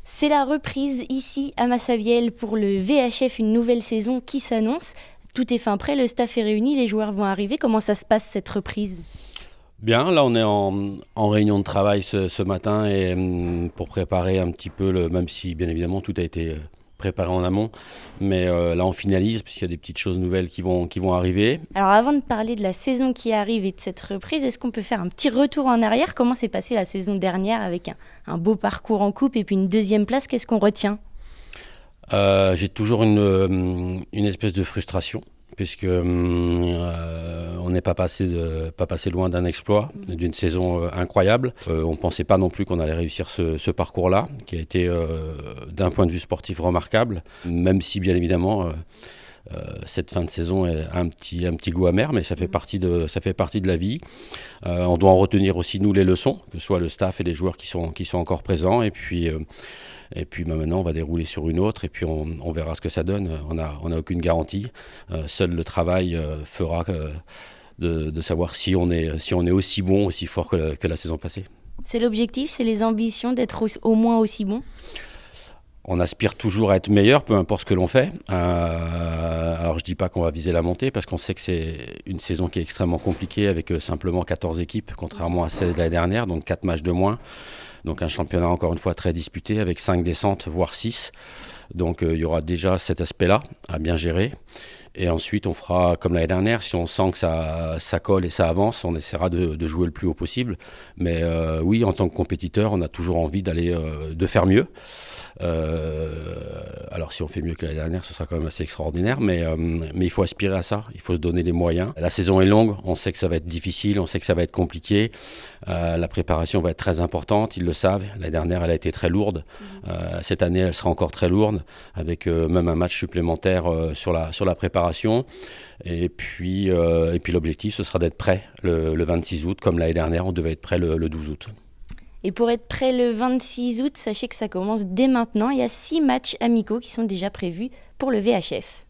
C'est la reprise ici à Massabielle pour le VHF, une nouvelle saison qui s'annonce. Tout est fin prêt, le staff est réuni, les joueurs vont arriver. Comment ça se passe cette reprise? Bien, là on est en réunion de travail ce matin et pour préparer un petit peu, même si bien évidemment tout a été préparé en amont, mais là on finalise parce qu'il y a des petites choses nouvelles qui vont arriver. Alors avant de parler de la saison qui arrive et de cette reprise, est-ce qu'on peut faire un petit retour en arrière? Comment s'est passée la saison dernière avec un beau parcours en coupe et puis une deuxième place? Qu'est-ce qu'on retient? J'ai toujours une espèce de frustration puisque on n'est pas passé loin d'un exploit, d'une saison incroyable. On ne pensait pas non plus qu'on allait réussir ce parcours-là, qui a été d'un point de vue sportif remarquable, même si bien évidemment cette fin de saison est un petit goût amer, mais ça fait partie de la vie. On doit en retenir aussi nous les leçons, que ce soit le staff et les joueurs qui sont encore présents, et puis maintenant, on va dérouler sur une autre et puis on verra ce que ça donne. On n'a aucune garantie. Seul le travail fera de savoir si on est aussi bon, aussi fort que la saison passée. C'est l'objectif, c'est les ambitions d'être au moins aussi bon. On aspire toujours à être meilleur, peu importe ce que l'on fait. Alors je dis pas qu'on va viser la montée, parce qu'on sait que c'est une saison qui est extrêmement compliquée, avec simplement 14 équipes, contrairement à 16 l'année dernière, donc 4 matchs de moins. Donc un championnat encore une fois très disputé, avec 5 descentes, voire 6. Donc il y aura déjà cet aspect-là à bien gérer. Et ensuite, on fera comme l'année dernière. Si on sent que ça colle et ça avance, on essaiera de jouer le plus haut possible. Mais oui, en tant que compétiteur, on a toujours envie de faire mieux. Alors si on fait mieux que l'année dernière, ce sera quand même assez extraordinaire, mais il faut aspirer à ça, il faut se donner les moyens. La saison est longue, on sait que ça va être difficile, on sait que ça va être compliqué, la préparation va être très importante, ils le savent. L'année dernière, elle a été très lourde, cette année, elle sera encore très lourde, avec même un match supplémentaire sur la préparation. Et puis l'objectif, ce sera d'être prêt le 26 août, comme l'année dernière, on devait être prêt le 12 août. Et pour être prêt le 26 août, sachez que ça commence dès maintenant. Il y a 6 matchs amicaux qui sont déjà prévus pour le VHF.